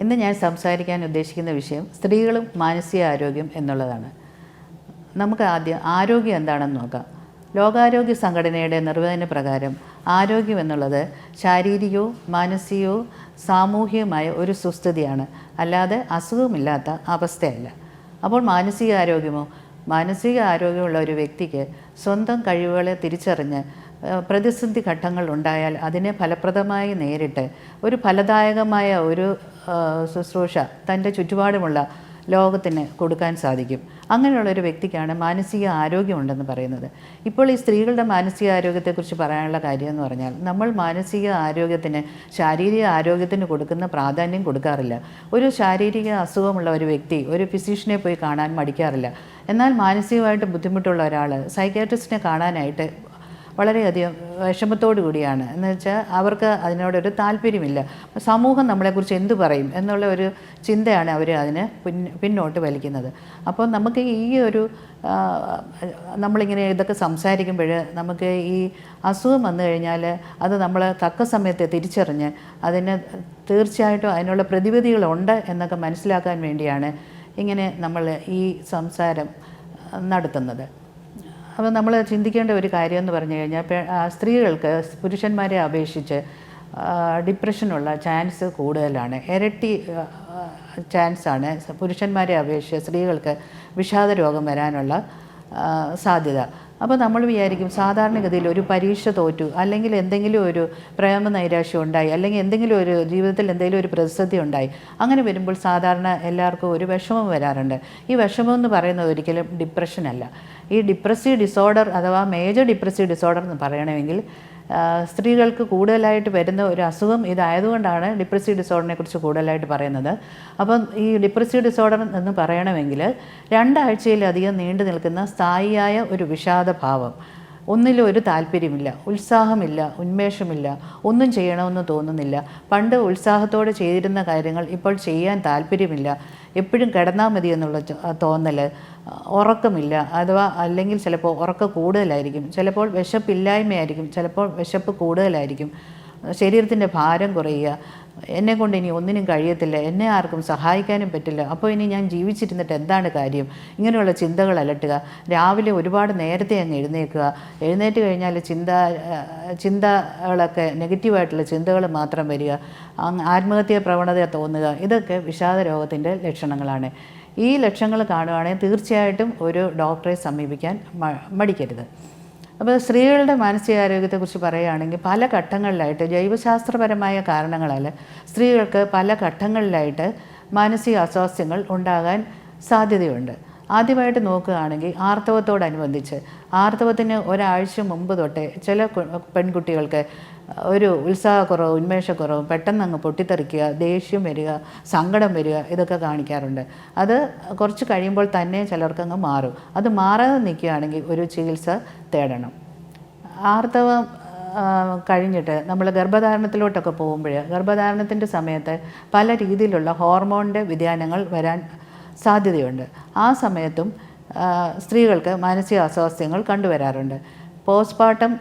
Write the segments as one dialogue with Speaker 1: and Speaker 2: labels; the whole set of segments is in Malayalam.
Speaker 1: ഇന്ന് ഞാൻ സംസാരിക്കാൻ ഉദ്ദേശിക്കുന്ന വിഷയം സ്ത്രീകളും മാനസികാരോഗ്യം എന്നുള്ളതാണ്. നമുക്ക് ആദ്യം ആരോഗ്യം എന്താണെന്ന് നോക്കാം. ലോകാരോഗ്യ സംഘടനയുടെ നിർവചന പ്രകാരം ആരോഗ്യം എന്നുള്ളത് ശാരീരികവും മാനസികവും സാമൂഹികമായ ഒരു സുസ്ഥിതിയാണ്, അല്ലാതെ അസുഖമില്ലാത്ത അവസ്ഥയല്ല. അപ്പോൾ മാനസികാരോഗ്യമോ? മാനസിക ആരോഗ്യമുള്ള ഒരു വ്യക്തിക്ക് സ്വന്തം കഴിവുകളെ തിരിച്ചറിഞ്ഞ് പ്രതിസന്ധി ഘട്ടങ്ങൾ ഉണ്ടായാൽ അതിനെ ഫലപ്രദമായി നേരിട്ട് ഒരു ഫലദായകമായ ഒരു ശുശ്രൂഷ തൻ്റെ ചുറ്റുപാടുമുള്ള ലോകത്തിന് കൊടുക്കാൻ സാധിക്കും. അങ്ങനെയുള്ളൊരു വ്യക്തിക്കാണ് മാനസിക ആരോഗ്യമുണ്ടെന്ന് പറയുന്നത്. ഇപ്പോൾ ഈ സ്ത്രീകളുടെ മാനസിക ആരോഗ്യത്തെക്കുറിച്ച് പറയാനുള്ള കാര്യം എന്ന് പറഞ്ഞാൽ, നമ്മൾ മാനസിക ആരോഗ്യത്തിന് ശാരീരിക ആരോഗ്യത്തിന് കൊടുക്കുന്ന പ്രാധാന്യം കൊടുക്കാറില്ല. ഒരു ശാരീരിക അസുഖമുള്ള ഒരു വ്യക്തി ഒരു ഫിസിഷ്യനെ പോയി കാണാൻ മടിക്കാറില്ല. എന്നാൽ മാനസികമായിട്ട് ബുദ്ധിമുട്ടുള്ള ഒരാൾ സൈക്യാട്രിസ്റ്റിനെ കാണാനായിട്ട് വളരെയധികം വിഷമത്തോടു കൂടിയാണ്. എന്ന് വെച്ചാൽ അവർക്ക് അതിനോടൊരു താല്പര്യമില്ല. സമൂഹം നമ്മളെക്കുറിച്ച് എന്തു പറയും എന്നുള്ള ഒരു ചിന്തയാണ് അവർ അതിന് പിന്നോട്ട് വലിക്കുന്നത്. അപ്പോൾ നമുക്ക് ഈ ഒരു നമ്മളിങ്ങനെ ഇതൊക്കെ സംസാരിക്കുമ്പോൾ നമുക്ക് ഈ അസുഖം വന്നു കഴിഞ്ഞാൽ അത് നമ്മൾ തക്ക സമയത്ത് തിരിച്ചറിഞ്ഞ് അതിന് തീർച്ചയായിട്ടും അതിനുള്ള പ്രതിവിധികളുണ്ട് എന്നൊക്കെ മനസ്സിലാക്കാൻ വേണ്ടിയാണ് ഇങ്ങനെ നമ്മൾ ഈ സംസാരം നടത്തുന്നത്. അപ്പോൾ നമ്മൾ ചിന്തിക്കേണ്ട ഒരു കാര്യം എന്ന് പറഞ്ഞു കഴിഞ്ഞാൽ, സ്ത്രീകൾക്ക് പുരുഷന്മാരെ അപേക്ഷിച്ച് ഡിപ്രഷനുള്ള ചാൻസ് കൂടുതലാണ്. ഇരട്ടി ചാൻസാണ് പുരുഷന്മാരെ അപേക്ഷിച്ച് സ്ത്രീകൾക്ക് വിഷാദ രോഗം വരാനുള്ള സാധ്യത. അപ്പോൾ നമ്മൾ വിചാരിക്കും സാധാരണഗതിയിൽ ഒരു പരീക്ഷ തോറ്റു, അല്ലെങ്കിൽ എന്തെങ്കിലും ഒരു പ്രേമ നൈരാശ്യം ഉണ്ടായി, അല്ലെങ്കിൽ എന്തെങ്കിലും ഒരു ജീവിതത്തിൽ എന്തെങ്കിലും ഒരു പ്രതിസന്ധി ഉണ്ടായി, അങ്ങനെ വരുമ്പോൾ സാധാരണ എല്ലാവർക്കും ഒരു വിഷമം വരാറുണ്ട്. ഈ വിഷമം എന്ന് പറയുന്നത് ഒരിക്കലും ഡിപ്രഷനല്ല. ഈ ഡിപ്രസീവ് ഡിസോർഡർ അഥവാ മേജർ ഡിപ്രസീവ് ഡിസോർഡർ എന്ന് പറയണമെങ്കിൽ സ്ത്രീകൾക്ക് കൂടുതലായിട്ട് വരുന്ന ഒരു അസുഖം ഇതായതുകൊണ്ടാണ് ഡിപ്രസീവ് ഡിസോർഡറിനെ കുറിച്ച് കൂടുതലായിട്ട് പറയുന്നത്. അപ്പം ഈ ഡിപ്രസീവ് ഡിസോർഡർ എന്ന് പറയണമെങ്കിൽ 2 ആഴ്ചയിലധികം നീണ്ടു നിൽക്കുന്ന സ്ഥായിയായ ഒരു വിഷാദഭാവം, ഒന്നിലും ഒരു താല്പര്യമില്ല, ഉത്സാഹമില്ല, ഉന്മേഷമില്ല, ഒന്നും ചെയ്യണമെന്ന് തോന്നുന്നില്ല, പണ്ട് ഉത്സാഹത്തോടെ ചെയ്തിരുന്ന കാര്യങ്ങൾ ഇപ്പോൾ ചെയ്യാൻ താല്പര്യമില്ല, എപ്പോഴും കിടന്നാൽ മതി എന്നുള്ള തോന്നൽ, ഉറക്കമില്ല, അഥവാ അല്ലെങ്കിൽ ചിലപ്പോൾ ഉറക്കം കൂടുതലായിരിക്കും, ചിലപ്പോൾ വിശപ്പില്ലായ്മയായിരിക്കും, ചിലപ്പോൾ വിശപ്പ് കൂടുതലായിരിക്കും, ശരീരത്തിൻ്റെ ഭാരം കുറയുക, എന്നെക്കൊണ്ട് ഇനി ഒന്നിനും കഴിയത്തില്ല, എന്നെ ആർക്കും സഹായിക്കാനും പറ്റില്ല, അപ്പോൾ ഇനി ഞാൻ ജീവിച്ചിരുന്നിട്ട് എന്താണ് കാര്യം, ഇങ്ങനെയുള്ള ചിന്തകൾ അലട്ടുക. രാവിലെ ഒരുപാട് നേരത്തെ അങ്ങ് എഴുന്നേറ്റ് കഴിഞ്ഞാൽ ചിന്തകളൊക്കെ നെഗറ്റീവായിട്ടുള്ള ചിന്തകൾ മാത്രം വരിക, ആത്മഹത്യാ പ്രവണത തോന്നുക, ഇതൊക്കെ വിഷാദ രോഗത്തിൻ്റെ ലക്ഷണങ്ങളാണ്. ഈ ലക്ഷണങ്ങൾ കാണുകയാണെങ്കിൽ തീർച്ചയായിട്ടും ഒരു ഡോക്ടറെ സമീപിക്കാൻ മടിക്കരുത്. അപ്പോൾ സ്ത്രീകളുടെ മാനസികാരോഗ്യത്തെക്കുറിച്ച് പറയുകയാണെങ്കിൽ പല ഘട്ടങ്ങളിലായിട്ട് ജൈവശാസ്ത്രപരമായ കാരണങ്ങളാൽ സ്ത്രീകൾക്ക് പല ഘട്ടങ്ങളിലായിട്ട് മാനസിക അസ്വാസ്ഥ്യങ്ങൾ ഉണ്ടാകാൻ സാധ്യതയുണ്ട്. ആദ്യമായിട്ട് നോക്കുകയാണെങ്കിൽ ആർത്തവത്തോടനുബന്ധിച്ച്, ആർത്തവത്തിന് ഒരാഴ്ച മുമ്പ് തൊട്ടേ ചില പെൺകുട്ടികൾക്ക് ഒരു ഉത്സാഹക്കുറവ്, ഉന്മേഷക്കുറവ്, പെട്ടെന്ന് അങ്ങ് പൊട്ടിത്തെറിക്കുക, ദേഷ്യം വരിക, സങ്കടം വരിക, ഇതൊക്കെ കാണിക്കാറുണ്ട്. അത് കുറച്ച് കഴിയുമ്പോൾ തന്നെ ചിലർക്കങ്ങ് മാറും. അത് മാറാതെ നിൽക്കുകയാണെങ്കിൽ ഒരു ചികിത്സ തേടണം. ആർത്തവം കഴിഞ്ഞിട്ട് നമ്മൾ ഗർഭധാരണത്തിലോട്ടൊക്കെ പോകുമ്പോൾ ഗർഭധാരണത്തിൻ്റെ സമയത്ത് പല രീതിയിലുള്ള ഹോർമോണിൻ്റെ വ്യതിയാനങ്ങൾ വരാൻ സാധ്യതയുണ്ട്. ആ സമയത്തും സ്ത്രീകൾക്ക് മാനസിക അസ്വാസ്ഥ്യങ്ങൾ കണ്ടുവരാറുണ്ട്. പോസ്റ്റ്മോർട്ടം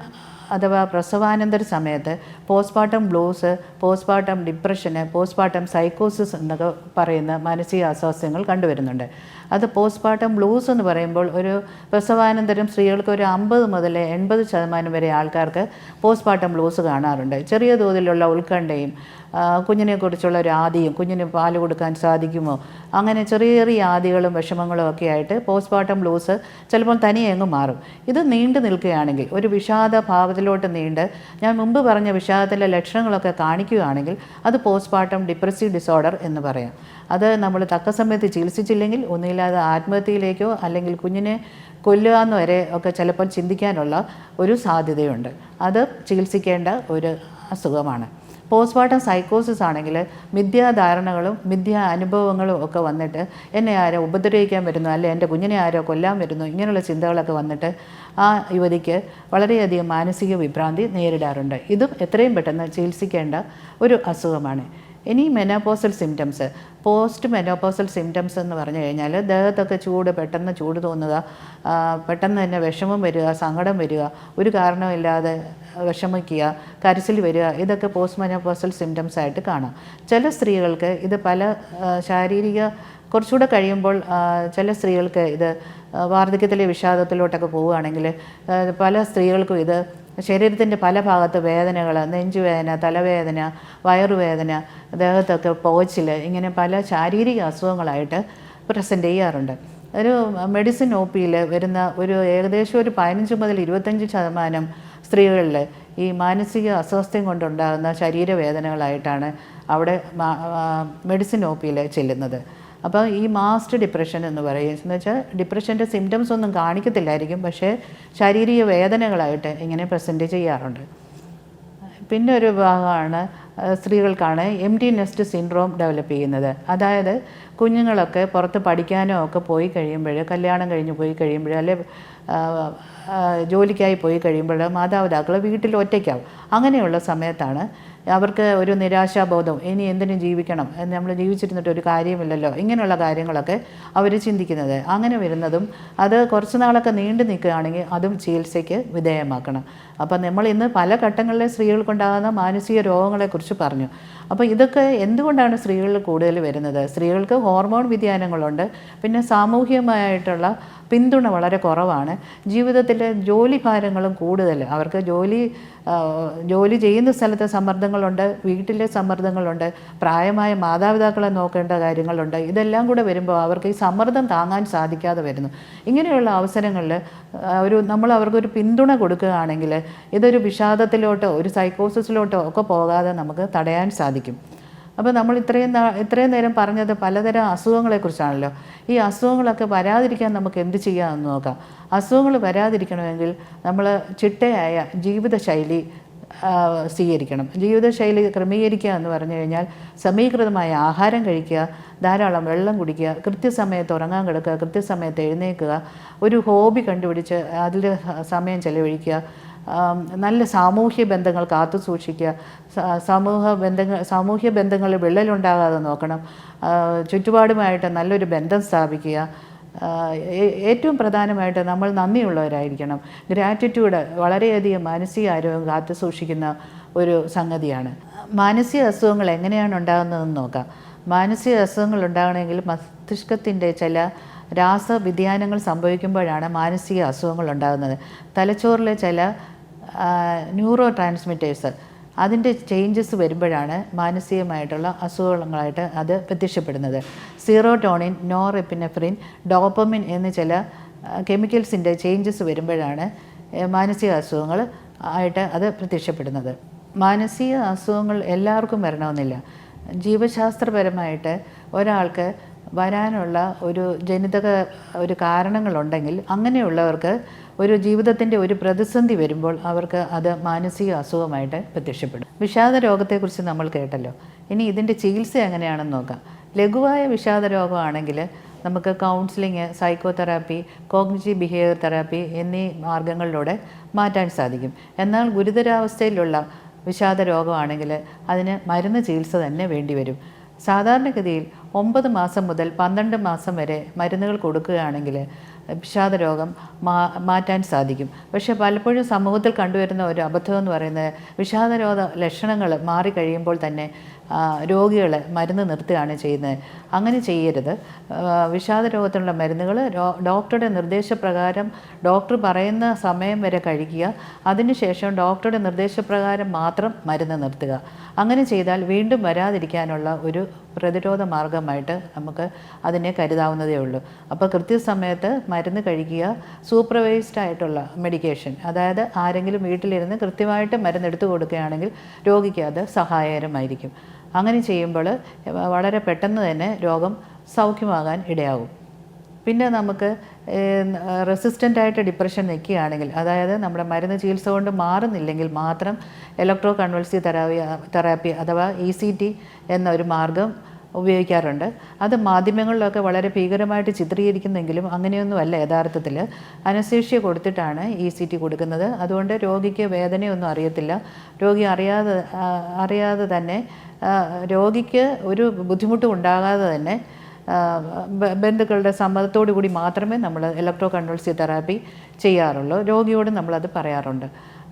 Speaker 1: അഥവാ പ്രസവാനന്തര സമയത്ത് പോസ്റ്റ്മോർട്ടം ബ്ലൂസ്, പോസ്റ്റ്മോർട്ടം ഡിപ്രഷന്, പോസ്റ്റ്മോർട്ടം സൈക്കോസിസ് എന്നൊക്കെ പറയുന്ന മാനസിക അസ്വാസ്ഥ്യങ്ങൾ കണ്ടുവരുന്നുണ്ട്. അത് പോസ്റ്റ്മോർട്ടം ബ്ലൂസ് എന്ന് പറയുമ്പോൾ ഒരു പ്രസവാനന്തരം സ്ത്രീകൾക്ക് ഒരു 50 മുതൽ 80% വരെ ആൾക്കാർക്ക് പോസ്റ്റ്മോർട്ടം ബ്ലൂസ് കാണാറുണ്ട്. ചെറിയ തോതിലുള്ള ഉത്കണ്ഠയും കുഞ്ഞിനെക്കുറിച്ചുള്ള ഒരു ആദിയും, കുഞ്ഞിന് പാല് കൊടുക്കാൻ സാധിക്കുമോ, അങ്ങനെ ചെറിയ ചെറിയ ആദികളും വിഷമങ്ങളും ഒക്കെ ആയിട്ട് പോസ്റ്റ്മോർട്ടം ബ്ലൂസ് ചിലപ്പോൾ തനിയെ അങ്ങ് മാറും. ഇത് നീണ്ടു നിൽക്കുകയാണെങ്കിൽ, ഒരു വിഷാദ ഭാവത്തിലോട്ട് നീണ്ട് ഞാൻ മുമ്പ് പറഞ്ഞ വിഷാദത്തിൻ്റെ ലക്ഷണങ്ങളൊക്കെ കാണിക്കുകയാണെങ്കിൽ അത് പോസ്റ്റ്മോർട്ടം ഡിപ്രസീവ് ഡിസോർഡർ എന്ന് പറയാം. അത് നമ്മൾ തക്ക സമയത്ത് ചികിത്സിച്ചില്ലെങ്കിൽ ഒന്നുമില്ലാതെ ആത്മഹത്യയിലേക്കോ അല്ലെങ്കിൽ കുഞ്ഞിനെ കൊല്ലുക എന്ന് വരെ ഒക്കെ ചിലപ്പോൾ ചിന്തിക്കാനുള്ള ഒരു സാധ്യതയുണ്ട്. അത് ചികിത്സിക്കേണ്ട ഒരു അസുഖമാണ്. പോസ്റ്റ്മോർട്ടം സൈക്കോസിസ് ആണെങ്കിൽ മിഥ്യാധാരണകളും മിഥ്യാ അനുഭവങ്ങളും ഒക്കെ വന്നിട്ട് എന്നെ ആരോ ഉപദ്രവിക്കാൻ വരുന്നു, അല്ലെങ്കിൽ എൻ്റെ കുഞ്ഞിനെ ആരോ കൊല്ലാൻ വരുന്നു, ഇങ്ങനെയുള്ള ചിന്തകളൊക്കെ വന്നിട്ട് ആ യുവതിക്ക് വളരെയധികം മാനസിക വിഭ്രാന്തി നേരിടാറുണ്ട്. ഇതും എത്രയും പെട്ടെന്ന് ചികിത്സിക്കേണ്ട ഒരു അസുഖമാണ്. ഇനി menopausal symptoms, post menopausal symptoms എന്ന് പറഞ്ഞു കഴിഞ്ഞാൽ ദേഹത്തൊക്കെ പെട്ടെന്ന് ചൂട് തോന്നുക, പെട്ടെന്ന് തന്നെ വിഷമം വരിക, സങ്കടം വരിക, ഒരു കാരണമില്ലാതെ വിഷമിക്കുക, കരച്ചിൽ വരിക, ഇതൊക്കെ പോസ്റ്റ് മെനോപോസൽ സിംറ്റംസ് ആയിട്ട് കാണാം. ചില സ്ത്രീകൾക്ക് ഇത് പല ശാരീരിക കുറച്ചുകൂടെ കഴിയുമ്പോൾ ചില സ്ത്രീകൾക്ക് ഇത് വാർദ്ധക്യത്തിലെ വിഷാദത്തിലോട്ടൊക്കെ പോവുകയാണെങ്കിൽ പല സ്ത്രീകൾക്കും ഇത് ശരീരത്തിൻ്റെ പല ഭാഗത്ത് വേദനകൾ, നെഞ്ചുവേദന, തലവേദന, വയറുവേദന, ദേഹത്തൊക്കെ പോച്ചിൽ, ഇങ്ങനെ പല ശാരീരിക അസുഖങ്ങളായിട്ട് പ്രസൻറ്റ് ചെയ്യാറുണ്ട്. ഒരു മെഡിസിൻ ഒ പിയിൽ വരുന്ന ഏകദേശം ഒരു 15 മുതൽ 25% സ്ത്രീകളിൽ ഈ മാനസിക അസ്വസ്ഥയും കൊണ്ടുണ്ടാകുന്ന ശരീരവേദനകളായിട്ടാണ് അവിടെ മെഡിസിൻ ഒ പിയിൽ ചെല്ലുന്നത്. അപ്പോൾ ഈ മാസ്ഡ് ഡിപ്രഷൻ എന്ന് പറയും, എന്ന് വെച്ചാൽ ഡിപ്രഷൻ്റെ സിംറ്റംസ് ഒന്നും കാണിക്കത്തില്ലായിരിക്കും, പക്ഷേ ശാരീരിക വേദനകളായിട്ട് ഇങ്ങനെ പ്രസൻറ്റ് ചെയ്യാറുണ്ട്. പിന്നെ ഒരു ഭാഗമാണ് സ്ത്രീകൾക്കാണ് എംപ്റ്റി നെസ്റ്റ് സിൻഡ്രോം ഡെവലപ്പ് ചെയ്യുന്നത്. അതായത് കുഞ്ഞുങ്ങളൊക്കെ പുറത്ത് പഠിക്കാനോ ഒക്കെ പോയി കഴിയുമ്പോൾ, കല്യാണം കഴിഞ്ഞ് പോയി കഴിയുമ്പോൾ, അല്ലെ ജോലിക്കായി പോയി കഴിയുമ്പോൾ മാതാപിതാക്കൾ വീട്ടിൽ ഒറ്റയ്ക്കാവും. അങ്ങനെയുള്ള സമയത്താണ് അവർക്ക് ഒരു നിരാശാബോധം, ഇനി എന്തിനും ജീവിക്കണം, നമ്മൾ ജീവിച്ചിരുന്നിട്ട് ഒരു കാര്യമില്ലല്ലോ, ഇങ്ങനെയുള്ള കാര്യങ്ങളൊക്കെ അവർ ചിന്തിക്കുന്നത്. അങ്ങനെ വരുന്നതും അത് കുറച്ച് നാളൊക്കെ നീണ്ടു നിൽക്കുകയാണെങ്കിൽ അതും ചികിത്സയ്ക്ക് വിധേയമാക്കണം. അപ്പോൾ നമ്മൾ ഇന്ന് പല ഘട്ടങ്ങളിലെ സ്ത്രീകൾക്കുണ്ടാകുന്ന മാനസിക രോഗങ്ങളെക്കുറിച്ച് പറഞ്ഞു. അപ്പോൾ ഇതൊക്കെ എന്തുകൊണ്ടാണ് സ്ത്രീകളിൽ കൂടുതൽ വരുന്നത്? സ്ത്രീകൾക്ക് ഹോർമോൺ വ്യതിയാനങ്ങളുണ്ട്, പിന്നെ സാമൂഹികമായിട്ടുള്ള പിന്തുണ വളരെ കുറവാണ്, ജീവിതത്തിലെ ജോലി ഭാരങ്ങളും കൂടുതൽ, അവർക്ക് ജോലി ചെയ്യുന്ന സ്ഥലത്തെ സമ്മർദ്ദങ്ങളുണ്ട്, വീട്ടിലെ സമ്മർദ്ദങ്ങളുണ്ട്, പ്രായമായ മാതാപിതാക്കളെ നോക്കേണ്ട കാര്യങ്ങളുണ്ട്. ഇതെല്ലാം കൂടെ വരുമ്പോൾ അവർക്ക് ഈ സമ്മർദ്ദം താങ്ങാൻ സാധിക്കാതെ വരുന്നു. ഇങ്ങനെയുള്ള അവസരങ്ങളിൽ നമ്മൾ അവർക്കൊരു പിന്തുണ കൊടുക്കുകയാണെങ്കിൽ ഇതൊരു വിഷാദത്തിലോട്ടോ ഒരു സൈക്കോസിസിലോട്ടോ ഒക്കെ പോകാതെ നമുക്ക് തടയാൻ സാധിക്കും. അപ്പോൾ നമ്മൾ ഇത്രയും നേരം പറഞ്ഞത് പലതരം അസുഖങ്ങളെക്കുറിച്ചാണല്ലോ. ഈ അസുഖങ്ങളൊക്കെ വരാതിരിക്കാൻ നമുക്ക് എന്ത് ചെയ്യാമെന്ന് നോക്കാം. അസുഖങ്ങൾ വരാതിരിക്കണമെങ്കിൽ നമ്മൾ ചിട്ടയായ ജീവിതശൈലി സ്വീകരിക്കണം. ജീവിതശൈലി ക്രമീകരിക്കുക എന്ന് പറഞ്ഞു കഴിഞ്ഞാൽ സമീകൃതമായ ആഹാരം കഴിക്കുക, ധാരാളം വെള്ളം കുടിക്കുക, കൃത്യസമയത്ത് ഉറങ്ങാൻ കിടക്കുക, കൃത്യസമയത്ത് എഴുന്നേൽക്കുക, ഒരു ഹോബി കണ്ടുപിടിച്ച് അതിൽ സമയം ചെലവഴിക്കുക, നല്ല സാമൂഹ്യ ബന്ധങ്ങൾ കാത്തു സൂക്ഷിക്കുക, സാമൂഹ്യ ബന്ധങ്ങളിൽ വിള്ളലുണ്ടാകാതെ നോക്കണം, ചുറ്റുപാടുമായിട്ട് നല്ലൊരു ബന്ധം സ്ഥാപിക്കുക. ഏറ്റവും പ്രധാനമായിട്ട് നമ്മൾ നന്ദിയുള്ളവരായിരിക്കണം. ഗ്രാറ്റിറ്റ്യൂഡ് വളരെയധികം മാനസിക ആരോഗ്യം കാത്തു സൂക്ഷിക്കുന്ന ഒരു സംഗതിയാണ്. മാനസിക അസുഖങ്ങൾ എങ്ങനെയാണ് ഉണ്ടാകുന്നതെന്ന് നോക്കാം. മാനസിക അസുഖങ്ങൾ ഉണ്ടാകണമെങ്കിൽ മസ്തിഷ്കത്തിൻ്റെ ചില രാസവ്യതിയാനങ്ങൾ സംഭവിക്കുമ്പോഴാണ് മാനസിക അസുഖങ്ങൾ ഉണ്ടാകുന്നത്. തലച്ചോറിലെ ചില ന്യൂറോ ട്രാൻസ്മിറ്റേഴ്സ് അതിൻ്റെ ചേഞ്ചസ് വരുമ്പോഴാണ് മാനസികമായിട്ടുള്ള അസുഖങ്ങളായിട്ട് അത് പ്രത്യക്ഷപ്പെടുന്നത്. സീറോട്ടോണിൻ, നോറെപ്പിനെഫ്രിൻ, ഡോപ്പമിൻ എന്നീ ചില കെമിക്കൽസിൻ്റെ ചേഞ്ചസ് വരുമ്പോഴാണ് മാനസിക അസുഖങ്ങൾ ആയിട്ട് അത് പ്രത്യക്ഷപ്പെടുന്നത്. മാനസിക അസുഖങ്ങൾ എല്ലാവർക്കും വരണമെന്നില്ല. ജീവശാസ്ത്രപരമായിട്ട് ഒരാൾക്ക് വരാനുള്ള ഒരു ജനിതക കാരണങ്ങളുണ്ടെങ്കിൽ അങ്ങനെയുള്ളവർക്ക് ഒരു ജീവിതത്തിൻ്റെ ഒരു പ്രതിസന്ധി വരുമ്പോൾ അവർക്ക് അത് മാനസിക അസുഖമായിട്ട് പ്രത്യക്ഷപ്പെടും. വിഷാദ രോഗത്തെക്കുറിച്ച് നമ്മൾ കേട്ടല്ലോ. ഇനി ഇതിൻ്റെ ചികിത്സ എങ്ങനെയാണെന്ന് നോക്കാം. ലഘുവായ വിഷാദ രോഗമാണെങ്കിൽ നമുക്ക് counselling, psychotherapy, cognitive behaviour therapy എന്നീ മാർഗങ്ങളിലൂടെ മാറ്റാൻ സാധിക്കും. എന്നാൽ ഗുരുതരാവസ്ഥയിലുള്ള വിഷാദ രോഗമാണെങ്കിൽ അതിന് മരുന്ന് ചികിത്സ തന്നെ വേണ്ടിവരും. സാധാരണഗതിയിൽ 9 മാസം മുതൽ 12 മാസം വരെ മരുന്നുകൾ കൊടുക്കുകയാണെങ്കിൽ വിഷാദരോഗം മാറ്റാൻ സാധിക്കും. പക്ഷേ പലപ്പോഴും സമൂഹത്തിൽ കണ്ടുവരുന്ന ഒരു അബദ്ധം എന്ന് പറയുന്നത് വിഷാദരോഗ ലക്ഷണങ്ങൾ മാറിക്കഴിയുമ്പോൾ തന്നെ രോഗികൾ മരുന്ന് നിർത്തുകയാണ് ചെയ്യുന്നത്. അങ്ങനെ ചെയ്യരുത്. വിഷാദരോഗത്തിനുള്ള മരുന്നുകൾ ഡോക്ടറുടെ നിർദ്ദേശപ്രകാരം ഡോക്ടർ പറയുന്ന സമയം വരെ കഴിക്കുക. അതിനുശേഷം ഡോക്ടറുടെ നിർദ്ദേശപ്രകാരം മാത്രം മരുന്ന് നിർത്തുക. അങ്ങനെ ചെയ്താൽ വീണ്ടും വരാതിരിക്കാനുള്ള ഒരു പ്രതിരോധ മാർഗമായിട്ട് നമുക്ക് അതിനെ കരുതാവുന്നതേ ഉള്ളൂ. അപ്പോൾ കൃത്യസമയത്ത് മരുന്ന് കഴിക്കുക. സൂപ്പർവൈസ്ഡ് ആയിട്ടുള്ള മെഡിക്കേഷൻ, അതായത് ആരെങ്കിലും വീട്ടിലിരുന്ന് കൃത്യമായിട്ട് മരുന്ന് എടുത്തു കൊടുക്കുകയാണെങ്കിൽ രോഗിക്ക് അത് സഹായകരമായിരിക്കും. അങ്ങനെ ചെയ്യുമ്പോൾ വളരെ പെട്ടെന്ന് തന്നെ രോഗം സൗഖ്യമാകാൻ ഇടയാകും. പിന്നെ നമുക്ക് റെസിസ്റ്റൻ്റായിട്ട് ഡിപ്രഷൻ നിൽക്കുകയാണെങ്കിൽ, അതായത് നമ്മുടെ മരുന്ന് ചികിത്സ കൊണ്ട് മാറുന്നില്ലെങ്കിൽ മാത്രം ഇലക്ട്രോ കൺവൾസീവ് തെറാപ്പി അഥവാ ECT എന്നൊരു മാർഗം ഉപയോഗിക്കാറുണ്ട്. അത് മാധ്യമങ്ങളിലൊക്കെ വളരെ ഭീകരമായിട്ട് ചിത്രീകരിക്കുന്നെങ്കിലും അങ്ങനെയൊന്നുമല്ല. യഥാർത്ഥത്തിൽ അനസ്തേഷ്യ കൊടുത്തിട്ടാണ് ECT കൊടുക്കുന്നത്. അതുകൊണ്ട് രോഗിക്ക് വേദനയൊന്നും അറിയത്തില്ല. രോഗി അറിയാതെ തന്നെ രോഗിക്ക് ഒരു ബുദ്ധിമുട്ടും ഉണ്ടാകാതെ തന്നെ ബന്ധുക്കളുടെ സമ്മതത്തോടു കൂടി മാത്രമേ നമ്മൾ ഇലക്ട്രോ കൺവൾസീവ് തെറാപ്പി ചെയ്യാറുള്ളൂ. രോഗിയോട് നമ്മളത് പറയാറുണ്ട്.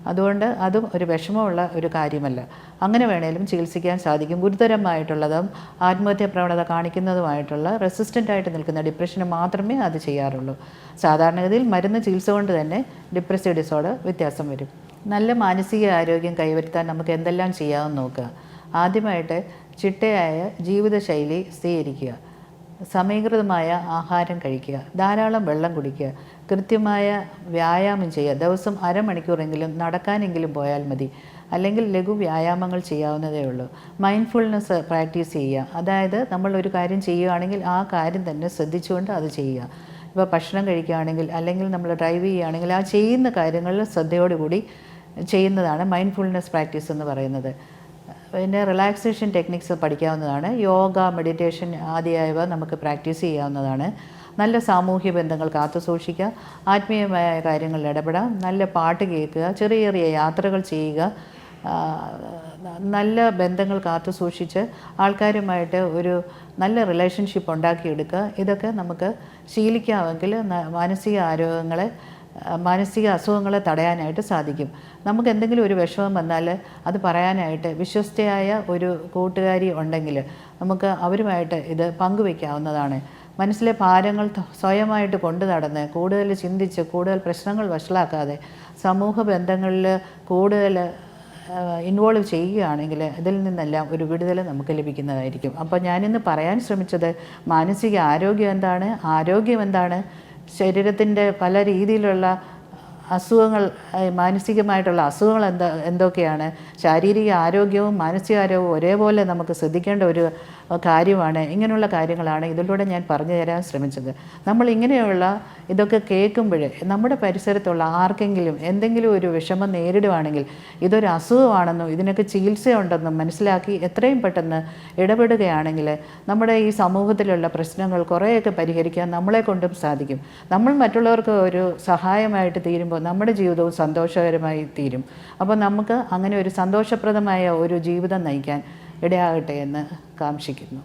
Speaker 1: അതുകൊണ്ട് അതും ഒരു വിഷമമുള്ള ഒരു കാര്യമല്ല. അങ്ങനെ വേണേലും ചികിത്സിക്കാൻ സാധിക്കും. ഗുരുതരമായിട്ടുള്ളതും ആത്മഹത്യാ പ്രവണത കാണിക്കുന്നതുമായിട്ടുള്ള റെസിസ്റ്റൻ്റായിട്ട് നിൽക്കുന്ന ഡിപ്രഷന് മാത്രമേ അത് ചെയ്യാറുള്ളൂ. സാധാരണഗതിയിൽ മരുന്ന് ചികിത്സ കൊണ്ട് തന്നെ ഡിപ്രസീവ് ഡിസോർഡർ വ്യത്യാസം വരും. നല്ല മാനസിക ആരോഗ്യം കൈവരുത്താൻ നമുക്ക് എന്തെല്ലാം ചെയ്യാമെന്ന് നോക്കുക. ആദ്യമായിട്ട് ചിട്ടയായ ജീവിതശൈലി സ്വീകരിക്കുക. സമീകൃതമായ ആഹാരം കഴിക്കുക, ധാരാളം വെള്ളം കുടിക്കുക, കൃത്യമായ വ്യായാമം ചെയ്യുക. ദിവസം അരമണിക്കൂറെങ്കിലും നടക്കാനെങ്കിലും പോയാൽ മതി. അല്ലെങ്കിൽ ലഘു വ്യായാമങ്ങൾ ചെയ്യാവുന്നതേ ഉള്ളൂ. മൈൻഡ്ഫുൾനെസ് പ്രാക്ടീസ് ചെയ്യുക. അതായത് നമ്മൾ ഒരു കാര്യം ചെയ്യുകയാണെങ്കിൽ ആ കാര്യം തന്നെ ശ്രദ്ധിച്ചുകൊണ്ട് അത് ചെയ്യുക. ഇപ്പോൾ ഭക്ഷണം കഴിക്കുകയാണെങ്കിൽ അല്ലെങ്കിൽ നമ്മൾ ഡ്രൈവ് ചെയ്യുകയാണെങ്കിൽ ആ ചെയ്യുന്ന കാര്യങ്ങളിൽ ശ്രദ്ധയോടുകൂടി ചെയ്യുന്നതാണ് മൈൻഡ്ഫുൾനെസ് പ്രാക്ടീസ് എന്ന് പറയുന്നത്. പിന്നെ റിലാക്സേഷൻ ടെക്നിക്സ് പഠിക്കാവുന്നതാണ്. യോഗ, മെഡിറ്റേഷൻ ആദിയായവ നമുക്ക് പ്രാക്ടീസ് ചെയ്യാവുന്നതാണ്. നല്ല സാമൂഹ്യ ബന്ധങ്ങൾ കാത്തു സൂക്ഷിക്കുക, ആത്മീയമായ കാര്യങ്ങളിൽ ഇടപെടാം, നല്ല പാട്ട് കേൾക്കുക, ചെറിയ ചെറിയ യാത്രകൾ ചെയ്യുക, നല്ല ബന്ധങ്ങൾ കാത്തു സൂക്ഷിച്ച് ആൾക്കാരുമായിട്ട് ഒരു നല്ല റിലേഷൻഷിപ്പ് ഉണ്ടാക്കിയെടുക്കുക. ഇതൊക്കെ നമുക്ക് ശീലിക്കാമെങ്കിൽ മാനസിക അസുഖങ്ങളെ തടയാനായിട്ട് സാധിക്കും. നമുക്ക് എന്തെങ്കിലും ഒരു വിഷമം വന്നാൽ അത് പറയാനായിട്ട് വിശ്വസ്തയായ ഒരു കൂട്ടുകാരി ഉണ്ടെങ്കിൽ നമുക്ക് അവരുമായിട്ട് ഇത് പങ്കുവയ്ക്കാവുന്നതാണ്. മനസ്സിലെ ഭാരങ്ങൾ സ്വയമായിട്ട് കൊണ്ടു നടന്ന് കൂടുതൽ ചിന്തിച്ച് കൂടുതൽ പ്രശ്നങ്ങൾ വഷളാക്കാതെ സമൂഹ ബന്ധങ്ങളിൽ കൂടുതൽ ഇൻവോൾവ് ചെയ്യുകയാണെങ്കിൽ ഇതിൽ നിന്നെല്ലാം ഒരു വിടുതൽ നമുക്ക് ലഭിക്കുന്നതായിരിക്കും. അപ്പോൾ ഞാനിന്ന് പറയാൻ ശ്രമിച്ചത് മാനസിക ആരോഗ്യം എന്താണ്, ആരോഗ്യം എന്താണ്, ശരീരത്തിൻ്റെ പല രീതിയിലുള്ള അസുഖങ്ങൾ, മാനസികമായിട്ടുള്ള അസുഖങ്ങൾ എന്തൊക്കെയാണ്, ശാരീരിക ആരോഗ്യവും മാനസികാരോഗ്യവും ഒരേപോലെ നമുക്ക് ശ്രദ്ധിക്കേണ്ട ഒരു കാര്യമാണ്. ഇങ്ങനെയുള്ള കാര്യങ്ങളാണ് ഇതിലൂടെ ഞാൻ പറഞ്ഞു തരാൻ ശ്രമിച്ചത്. നമ്മൾ ഇങ്ങനെയുള്ള ഇതൊക്കെ കേൾക്കുമ്പോൾ നമ്മുടെ പരിസരത്തുള്ള ആർക്കെങ്കിലും എന്തെങ്കിലും ഒരു വിഷമം നേരിടുവാണെങ്കിൽ ഇതൊരു അസുഖമാണെന്നും ഇതിനൊക്കെ ചികിത്സയുണ്ടെന്നും മനസ്സിലാക്കി എത്രയും പെട്ടെന്ന് ഇടപെടുകയാണെങ്കിൽ നമ്മുടെ ഈ സമൂഹത്തിലുള്ള പ്രശ്നങ്ങൾ കുറേയൊക്കെ പരിഹരിക്കാൻ നമ്മളെ കൊണ്ടും സാധിക്കും. നമ്മൾ മറ്റുള്ളവർക്ക് ഒരു സഹായമായിട്ട് തീരുമ്പോൾ നമ്മുടെ ജീവിതവും സന്തോഷകരമായി തീരും. അപ്പോൾ നമുക്ക് അങ്ങനെ ഒരു സന്തോഷപ്രദമായ ഒരു ജീവിതം നയിക്കാൻ ഇടയാകട്ടെ എന്ന് കാംക്ഷിക്കുന്നു.